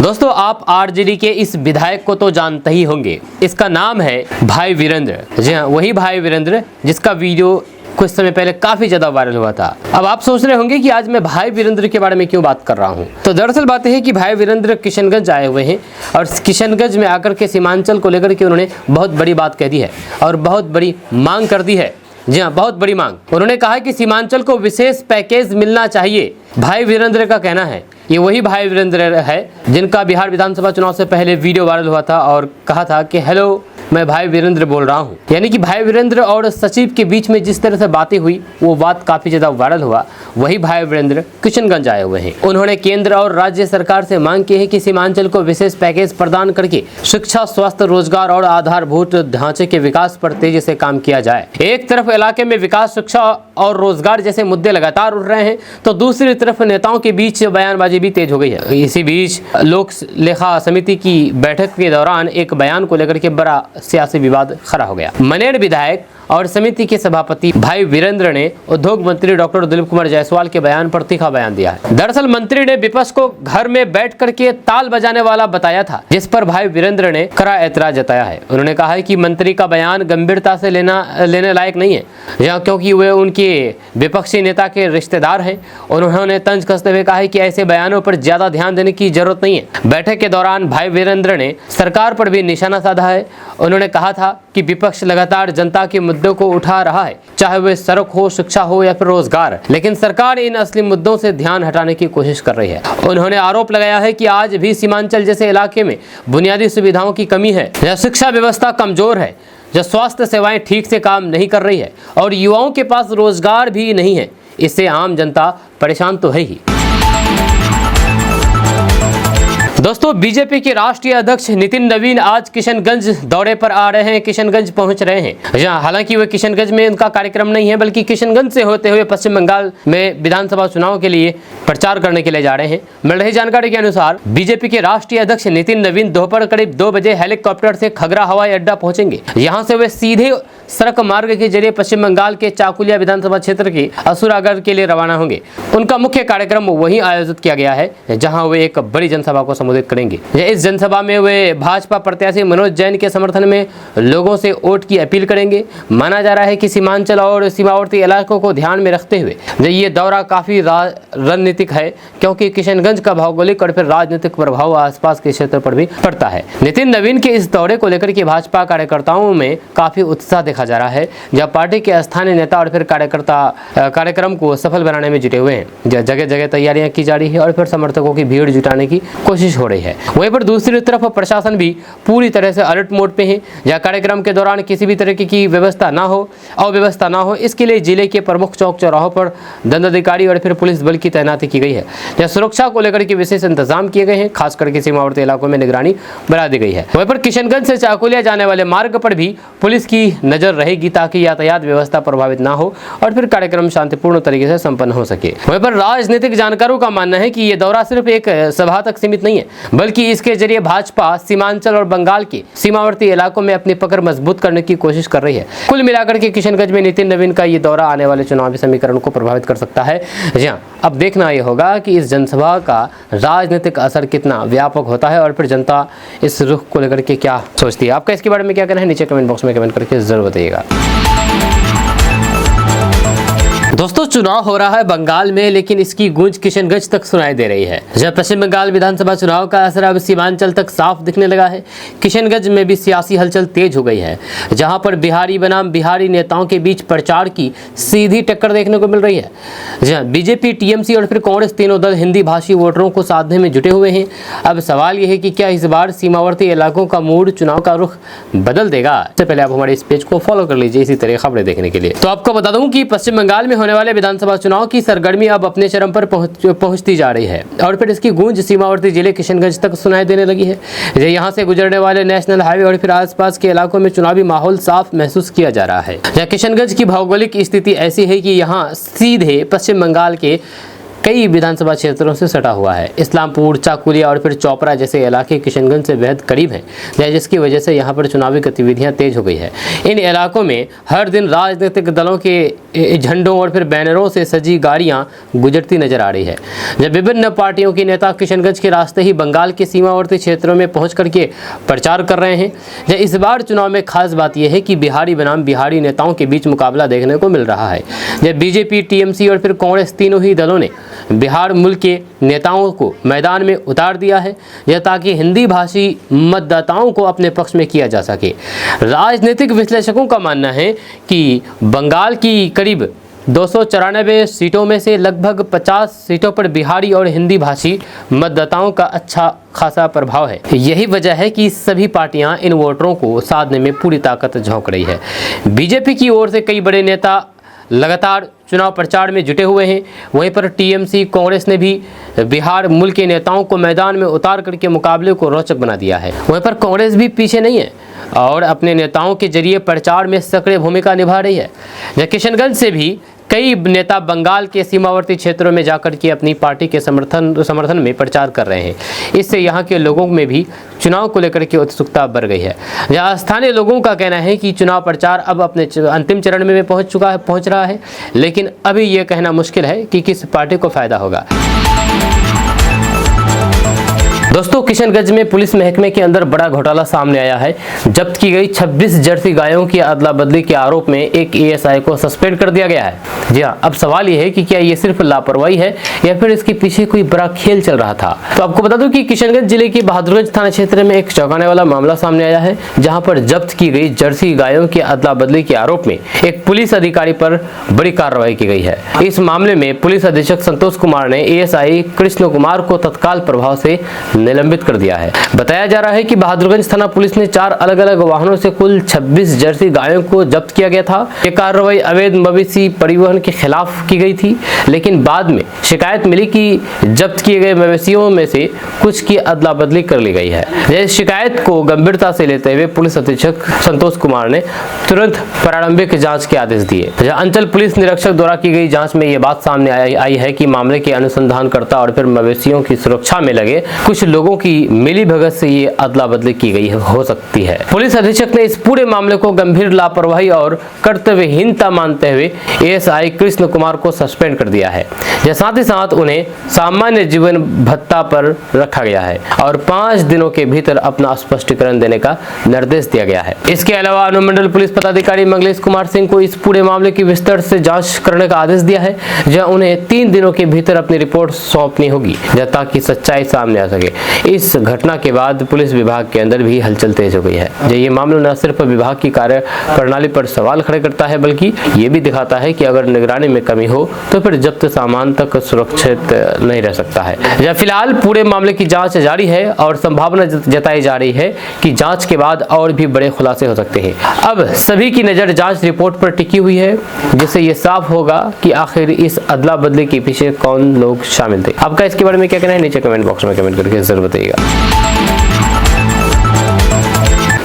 दोस्तों, आप आरजेडी के इस विधायक को तो जानते ही होंगे। इसका नाम है भाई वीरेंद्र। जी हाँ, वही भाई वीरेंद्र जिसका वीडियो कुछ समय पहले काफी ज्यादा वायरल हुआ था। अब आप सोच रहे होंगे कि आज मैं भाई वीरेंद्र के बारे में क्यों बात कर रहा हूं। तो दरअसल बात यह है कि भाई वीरेंद्र किशनगंज आए हुए हैं और किशनगंज में आकर के सीमांचल को लेकर के उन्होंने बहुत बड़ी बात कह दी है और बहुत बड़ी मांग कर दी है। जी हाँ, बहुत बड़ी मांग। उन्होंने कहा कि सीमांचल को विशेष पैकेज मिलना चाहिए। भाई वीरेंद्र का कहना है, ये वही भाई वीरेंद्र है जिनका बिहार विधानसभा चुनाव से पहले वीडियो वायरल हुआ था और कहा था कि हेलो, मैं भाई वीरेंद्र बोल रहा हूँ। यानी कि भाई वीरेंद्र और सचिव के बीच में जिस तरह से बातें हुई वो बात काफी ज्यादा वायरल हुआ। वही भाई वीरेंद्र किशनगंज आए हुए हैं। उन्होंने केंद्र और राज्य सरकार से मांग की है कि सीमांचल को विशेष पैकेज प्रदान करके शिक्षा, स्वास्थ्य, रोजगार और आधारभूत ढांचे के विकास पर तेजी से काम किया जाए। एक तरफ इलाके में विकास, शिक्षा और रोजगार जैसे मुद्दे लगातार उठ रहे हैं, तो दूसरी तरफ नेताओं के बीच बयानबाजी भी तेज हो गई है। इसी बीच लोक लेखा समिति की बैठक के दौरान एक बयान को लेकर के बड़ा सियासी विवाद खड़ा हो गया। मनेर विधायक और समिति के सभापति भाई वीरेंद्र ने उद्योग मंत्री डॉक्टर दिलीप कुमार जायसवाल के बयान पर तीखा बयान दिया है। दरअसल मंत्री ने विपक्ष को घर में बैठ करके ताल बजाने वाला बताया था, जिस पर भाई वीरेंद्र ने कड़ा ऐतराज जताया है। उन्होंने कहा है कि मंत्री का बयान गंभीरता से लेने लायक नहीं है, क्योंकि वे उनके विपक्षी नेता के रिश्तेदार हैं। उन्होंने तंज कसते हुए कहा है कि ऐसे बयानों पर ज्यादा ध्यान देने की जरूरत नहीं है। बैठक के दौरान भाई वीरेंद्र ने सरकार पर भी निशाना साधा है। उन्होंने कहा था कि विपक्ष लगातार जनता के मुद्दों को उठा रहा है, चाहे वे सड़क हो, शिक्षा हो या फिर रोजगार, लेकिन सरकार इन असली मुद्दों से ध्यान हटाने की कोशिश कर रही है। उन्होंने आरोप लगाया है कि आज भी सीमांचल जैसे इलाके में बुनियादी सुविधाओं की कमी है, या शिक्षा व्यवस्था कमजोर है, जो स्वास्थ्य सेवाएं ठीक से काम नहीं कर रही है और युवाओं के पास रोजगार भी नहीं है। इससे आम जनता परेशान तो है ही। दोस्तों, बीजेपी के राष्ट्रीय अध्यक्ष नितिन नवीन आज किशनगंज दौरे पर आ रहे हैं, किशनगंज पहुंच रहे हैं। हालांकि वे किशनगंज में उनका कार्यक्रम नहीं है, बल्कि किशनगंज से होते हुए पश्चिम बंगाल में विधानसभा चुनाव के लिए प्रचार करने के लिए जा रहे हैं। मिल रही जानकारी के अनुसार बीजेपी के राष्ट्रीय अध्यक्ष नितिन नवीन दोपहर करीब 2 बजे हेलीकॉप्टर से खगरा हवाई अड्डा पहुंचेंगे। यहाँ से वे सीधे सड़क मार्ग के जरिए पश्चिम बंगाल के चाकुलिया विधानसभा क्षेत्र के असुरागढ़ के लिए रवाना होंगे। उनका मुख्य कार्यक्रम वहीं आयोजित किया गया है, जहाँ वे एक बड़ी जनसभा को करेंगे। इस जनसभा में वे भाजपा प्रत्याशी मनोज जैन के समर्थन में लोगों से वोट की अपील करेंगे। माना जा रहा है कि सीमांचल और सीमावर्ती इलाकों को ध्यान में रखते हुए ये दौरा काफी रणनीतिक है, क्योंकि किशनगंज का भौगोलिक और फिर राजनीतिक प्रभाव आसपास के क्षेत्र पर भी पड़ता है। नितिन नवीन के इस दौरे को लेकर के भाजपा कार्यकर्ताओं में काफी उत्साह देखा जा रहा है, जब पार्टी के स्थानीय नेता और फिर कार्यकर्ता कार्यक्रम को सफल बनाने में जुटे हुए हैं। जगह जगह तैयारियां की जा रही है और फिर समर्थकों की भीड़ जुटाने की कोशिश हो रही है। वहीं पर दूसरी तरफ प्रशासन भी पूरी तरह से अलर्ट मोड पे है, जहां कार्यक्रम के दौरान किसी भी तरह की अव्यवस्था ना हो, इसके लिए जिले के प्रमुख चौक चौराहों पर दंडाधिकारी और फिर पुलिस बल की तैनाती की गई है। जहां सुरक्षा को लेकर के विशेष इंतजाम किए गए हैं, खास करके सीमावर्ती इलाकों में निगरानी बढ़ा दी गई है। वहीं पर किशनगंज से चाकुलिया जाने वाले मार्ग पर भी पुलिस की नजर रहेगी, ताकि यातायात व्यवस्था प्रभावित ना हो और फिर कार्यक्रम शांतिपूर्ण तरीके से संपन्न हो सके। वहीं पर राजनीतिक जानकारों का मानना है कि ये दौरा सिर्फ एक सभा तक सीमित नहीं है, बल्कि इसके जरिए भाजपा सीमांचल और बंगाल के सीमावर्ती इलाकों में अपनी पकड़ मजबूत करने की कोशिश कर रही है। कुल मिलाकर के किशनगंज में नितिन नवीन का ये दौरा आने वाले चुनावी समीकरण को प्रभावित कर सकता है। जी हाँ, अब देखना ये होगा कि इस जनसभा का राजनीतिक असर कितना व्यापक होता है और फिर जनता इस रुख को लेकर के क्या सोचती है। आपका इसके बारे में क्या कहना है, नीचे कमेंट बॉक्स में कमेंट करके जरूर बताइएगा। दोस्तों, चुनाव हो रहा है बंगाल में, लेकिन इसकी गूंज किशनगंज तक सुनाई दे रही है। जब पश्चिम बंगाल विधानसभा चुनाव का असर अब सीमांचल तक साफ दिखने लगा है, किशनगंज में भी सियासी हलचल तेज हो गई है, जहां पर बिहारी बनाम बिहारी नेताओं के बीच प्रचार की सीधी टक्कर देखने को मिल रही है। जहां बीजेपी, टीएमसी और फिर कांग्रेस तीनों दल हिंदी भाषी वोटरों को साधने में जुटे हुए हैं। अब सवाल यह है कि क्या इस बार सीमावर्ती इलाकों का मूड चुनाव का रुख बदल देगा। इससे पहले आप हमारे इस पेज को फॉलो कर लीजिए इसी तरह खबरें देखने के लिए। तो आपको बता दूं कि पश्चिम बंगाल में होने वाले विधानसभा चुनाव की सरगर्मी अब अपने चरम पर पहुंचती जा रही है और फिर इसकी गूंज सीमावर्ती जिले किशनगंज तक सुनाई देने लगी है। यहां से गुजरने वाले नेशनल हाईवे और फिर आसपास के इलाकों में चुनावी माहौल साफ महसूस किया जा रहा है। जहां किशनगंज की भौगोलिक स्थिति ऐसी है कि यहां सीधे पश्चिम बंगाल के कई विधानसभा क्षेत्रों से सटा हुआ है। इस्लामपुर, चाकुलिया और फिर चौपरा जैसे इलाके किशनगंज से बेहद करीब हैं, जिसकी वजह से यहाँ पर चुनावी गतिविधियाँ तेज हो गई है। इन इलाकों में हर दिन राजनीतिक दलों के झंडों और फिर बैनरों से सजी गाड़ियाँ गुजरती नजर आ रही है। जब विभिन्न पार्टियों के नेता किशनगंज के रास्ते ही बंगाल के सीमावर्ती क्षेत्रों में पहुँच करके प्रचार कर रहे हैं। इस बार चुनाव में खास बात यह है कि बिहारी बनाम बिहारी नेताओं के बीच मुकाबला देखने को मिल रहा है। जब बीजेपी, टीएमसी और फिर कांग्रेस तीनों ही दलों ने बिहार मुल्क के नेताओं को मैदान में उतार दिया है, यह ताकि हिंदी भाषी मतदाताओं को अपने पक्ष में किया जा सके। राजनीतिक विश्लेषकों का मानना है कि बंगाल की करीब 294 सीटों में से लगभग 50 सीटों पर बिहारी और हिंदी भाषी मतदाताओं का अच्छा खासा प्रभाव है। यही वजह है कि सभी पार्टियां इन वोटरों को साधने में पूरी ताकत झोंक रही है। बीजेपी की ओर से कई बड़े नेता लगातार चुनाव प्रचार में जुटे हुए हैं। वहीं पर टीएमसी, कांग्रेस ने भी बिहार मुल्क के नेताओं को मैदान में उतार करके मुकाबले को रोचक बना दिया है। वहीं पर कांग्रेस भी पीछे नहीं है और अपने नेताओं के जरिए प्रचार में सक्रिय भूमिका निभा रही है। किशनगंज से भी कई नेता बंगाल के सीमावर्ती क्षेत्रों में जाकर के अपनी पार्टी के समर्थन में प्रचार कर रहे हैं। इससे यहाँ के लोगों में भी चुनाव को लेकर के उत्सुकता बढ़ गई है। यहाँ स्थानीय लोगों का कहना है कि चुनाव प्रचार अब अपने अंतिम चरण में पहुंच रहा है, लेकिन अभी ये कहना मुश्किल है कि किस पार्टी को फायदा होगा। दोस्तों, किशनगंज में पुलिस महकमे के अंदर बड़ा घोटाला सामने आया है। जब्त की गई 26 जर्सी गायों की अदला बदली के आरोप में एक एएसआई को सस्पेंड कर दिया गया है। जी हाँ, अब सवाल ये है कि क्या ये सिर्फ लापरवाही है या फिर इसके पीछे कोई बड़ा खेल चल रहा था। तो आपको बता दूं कि किशनगंज जिले के बहादुरगंज थाना क्षेत्र में एक चौंकाने वाला मामला सामने आया है, जहां पर जब्त की गई जर्सी गायों की अदला बदली के आरोप में एक पुलिस अधिकारी पर बड़ी कार्रवाई की गई है। इस मामले में पुलिस अधीक्षक संतोष कुमार ने एएसआई कृष्ण कुमार को तत्काल प्रभाव से निलंबित कर दिया है। बताया जा रहा है कि बहादुरगंज थाना पुलिस ने 4 अलग अलग वाहनों से कुल 26 जर्सी गायों को जब्त किया गया था। ये कार्रवाई अवैध मवेशी परिवहन के खिलाफ की गई थी, लेकिन बाद में शिकायत मिली कि जब्त किए गए मवेशियों में से कुछ की अदला बदली कर ली गई है। इस शिकायत को गंभीरता से लेते हुए पुलिस अधीक्षक संतोष कुमार ने तुरंत प्रारंभिक जाँच के आदेश दिए। अंचल पुलिस निरीक्षक द्वारा की गई जाँच में ये बात सामने आई है कि मामले के अनुसंधानकर्ता और फिर मवेशियों की सुरक्षा में लगे कुछ लोगों की मिलीभगत से ये अदला बदली की गई हो सकती है। पुलिस अधीक्षक ने इस पूरे मामले को गंभीर लापरवाही और कर्तव्यहीनता मानते हुए एएसआई कृष्ण कुमार को सस्पेंड कर दिया है। साथ ही साथ उन्हें सामान्य जीवन भत्ता पर रखा गया है और 5 दिनों के भीतर अपना स्पष्टीकरण देने का निर्देश दिया गया है। इसके अलावा अनुमंडल पुलिस पदाधिकारी मंगलेश कुमार सिंह को इस पूरे मामले की विस्तार से जाँच करने का आदेश दिया है, जहाँ उन्हें 3 दिनों के भीतर अपनी रिपोर्ट सौंपनी होगी ताकि सच्चाई सामने आ सके। इस घटना के बाद पुलिस विभाग के अंदर भी हलचल तेज हो गई है। ये मामला न सिर्फ विभाग की कार्य प्रणाली पर सवाल खड़े करता है, बल्कि ये भी दिखाता है कि अगर निगरानी में कमी हो तो फिर जब्त सामान तक सुरक्षित नहीं रह सकता है। फिलहाल पूरे मामले की जांच जारी है और संभावना जताई जा रही है कि जांच के बाद और भी बड़े खुलासे हो सकते हैं। अब सभी की नजर जांच रिपोर्ट पर टिकी हुई है, जिससे ये साफ होगा कि आखिर इस अदला बदली के पीछे कौन लोग शामिल थे। आपका इसके बारे में क्या कहना है, नीचे कमेंट बॉक्स में कमेंट करके जरूर बताइएगा।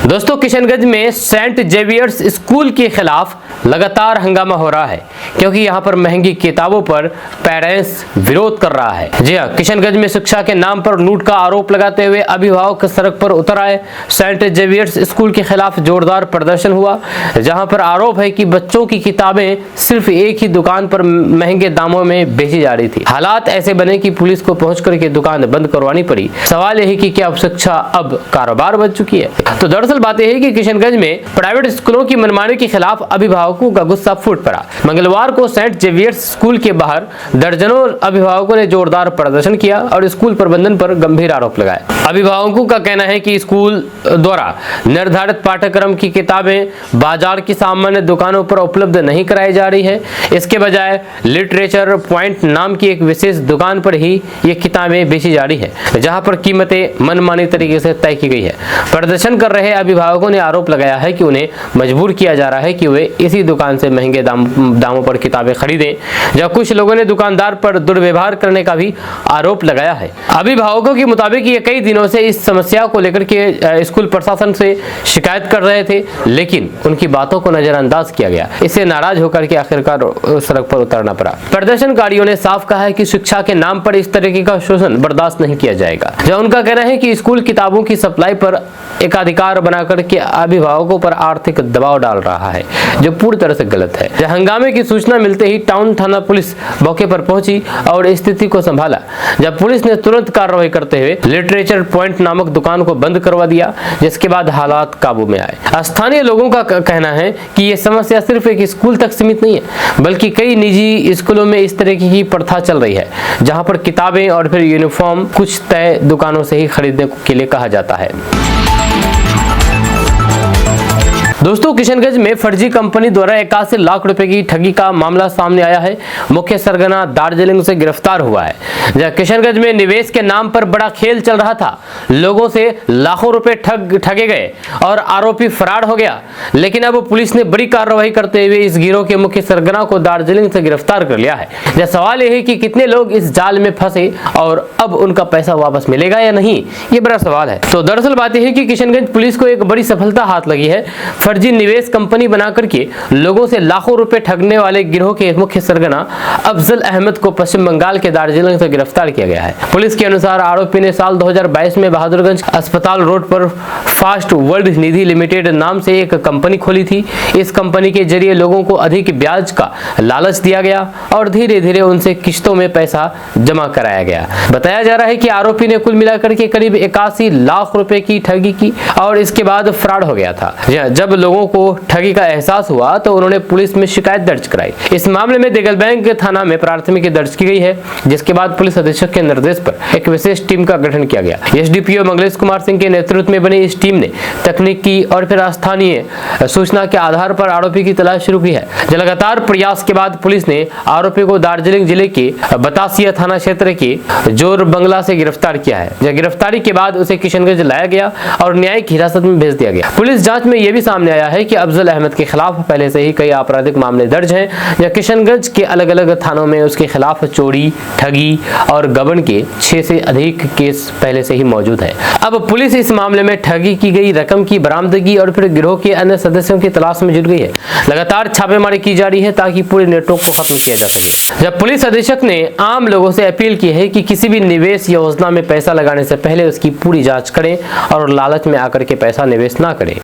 दोस्तों, किशनगंज में सेंट जेवियर्स स्कूल के खिलाफ लगातार हंगामा हो रहा है, क्योंकि यहाँ पर महंगी किताबों पर पेरेंट्स विरोध कर रहा है। जी हाँ, किशनगंज में शिक्षा के नाम पर लूट का आरोप लगाते हुए अभिभावक सड़क पर उतर आए। सेंट जेवियर्स स्कूल के खिलाफ जोरदार प्रदर्शन हुआ, जहाँ पर आरोप है कि बच्चों की किताबें सिर्फ एक ही दुकान पर महंगे दामों में बेची जा रही थी। हालात ऐसे बने कि पुलिस को पहुंच करके दुकान बंद करवानी पड़ी। सवाल यही कि क्या शिक्षा अब कारोबार बन चुकी है। तो दरअसल बात यह है कि किशनगंज में प्राइवेट स्कूलों की मनमानी के खिलाफ अभिभावकों का गुस्सा फूट पड़ा। मंगलवार को सेंट जेवियर्स स्कूल के बाहर दर्जनों अभिभावकों ने जोरदार प्रदर्शन किया और स्कूल प्रबंधन पर गंभीर आरोप लगाए। अभिभावकों का कहना है कि स्कूल द्वारा निर्धारित पाठ्यक्रम की किताबें बाजार की सामान्य दुकानों पर उपलब्ध नहीं कराई जा रही है। इसके बजाय लिटरेचर पॉइंट नाम की एक विशेष दुकान पर ही ये किताबें बेची जा रही है, जहां पर कीमतें मनमानी तरीके से तय की गई है। प्रदर्शन कर रहे अभिभावकों ने आरोप लगाया है कि उन्हें मजबूर किया जा रहा है कि वे इसी दुकान से महंगे दामों पर किताबें खरीदें। जब कुछ लोगों ने दुकानदार पर दुर्व्यवहार करने का भी आरोप लगाया है। अभिभावकों के मुताबिक ये कई दिनों से इस समस्या को लेकर के स्कूल प्रशासन से शिकायत कर रहे थे, लेकिन उनकी बातों को नजरअंदाज किया गया। इससे नाराज होकर के आखिरकार सड़क पर उतरना पड़ा। प्रदर्शनकारियों ने साफ कहा है कि शिक्षा के नाम पर इस तरीके का शोषण बर्दाश्त नहीं किया जाएगा। जब उनका कहना है कि स्कूल किताबों की सप्लाई पर एकाधिकार बनाकर के अभिभावकों पर आर्थिक दबाव डाल रहा है, जो पूरी तरह से गलत है। हंगामे की सूचना मिलते ही टाउन थाना पुलिस मौके पर पहुंची और स्थिति को संभाला। जब पुलिस ने तुरंत कार्रवाई करते हुए लिटरेचर पॉइंट नामक दुकान को बंद करवा दिया, जिसके बाद हालात काबू में आए। स्थानीय लोगों का कहना है कि यह समस्या सिर्फ एक स्कूल तक सीमित नहीं है, बल्कि कई निजी स्कूलों में इस तरह की प्रथा चल रही है, जहां पर किताबें और फिर यूनिफॉर्म कुछ तय दुकानों से ही खरीदने के लिए कहा जाता है। दोस्तों, किशनगंज में फर्जी कंपनी द्वारा 81 लाख रुपए की ठगी का मामला सामने आया है। मुख्य सरगना दार्जिलिंग से गिरफ्तार हुआ है। जहां किशनगंज में निवेश के नाम पर बड़ा खेल चल रहा था, लोगों से लाखों रुपए ठगे गए और आरोपी फरार हो गया। लेकिन अब पुलिस ने बड़ी कार्रवाई करते हुए इस गिरोह के मुख्य सरगना को दार्जिलिंग से गिरफ्तार कर लिया है। सवाल यह है कि कितने लोग इस जाल में फंसे और अब उनका पैसा वापस मिलेगा या नहीं, ये बड़ा सवाल है। तो दरअसल बात यह है कि किशनगंज पुलिस को एक बड़ी सफलता हाथ लगी है। फर्जी निवेश कंपनी बना करके लोगों से लाखों रुपए ठगने वाले गिरोह के मुख्य सरगना अफजल अहमद को पश्चिम बंगाल के दार्जिलिंग से गिरफ्तार किया गया है। पुलिस के अनुसार आरोपी ने साल 2022 में बहादुरगंज अस्पताल रोड पर फास्ट वर्ल्ड निधि लिमिटेड नाम से एक कंपनी खोली थी। इस कंपनी के जरिए लोगों को अधिक ब्याज का लालच दिया गया और धीरे धीरे उनसे किश्तों में पैसा जमा कराया गया। बताया जा रहा है कि आरोपी ने कुल मिलाकर के करीब 81 लाख रुपए की ठगी की और इसके बाद फरार हो गया था। जब लोगों को ठगी का एहसास हुआ तो उन्होंने पुलिस में शिकायत दर्ज कराई। इस मामले में देगल बैंक थाना में प्राथमिकी दर्ज की गई है, जिसके बाद पुलिस अधीक्षक के निर्देश पर एक विशेष टीम का गठन किया गया। एसडीपीओ मंगलेश कुमार सिंह के नेतृत्व में बनी इस टीम ने तकनीकी और फिर स्थानीय सूचना के आधार पर आरोपी की तलाश शुरू की है। लगातार प्रयास के बाद पुलिस ने आरोपी को दार्जिलिंग जिले के बतासिया थाना क्षेत्र के जोर बंगला से गिरफ्तार किया है। गिरफ्तारी के बाद उसे किशनगंज लाया गया और न्यायिक हिरासत में भेज दिया गया। पुलिस जांच में यह भी सामने आया है कि अफजल अहमद के खिलाफ पहले से ही कई आपराधिक मामले दर्ज हैं। किशनगंज के अलग अलग थानों में उसके खिलाफ चोरी, ठगी और गबन के 6 से अधिक केस पहले से ही मौजूद है। अब पुलिस इस मामले में ठगी की गई रकम की बरामदगी और फिर गिरोह के अन्य सदस्यों की तलाश में जुट गई है। लगातार छापेमारी की जा रही है ताकि पूरे नेटवर्क को खत्म किया जा सके। जब पुलिस अधीक्षक ने आम लोगों से अपील की है कि किसी भी निवेश योजना में पैसा लगाने से पहले उसकी पूरी जांच करें और लालच में आकर के पैसा निवेश ना करें।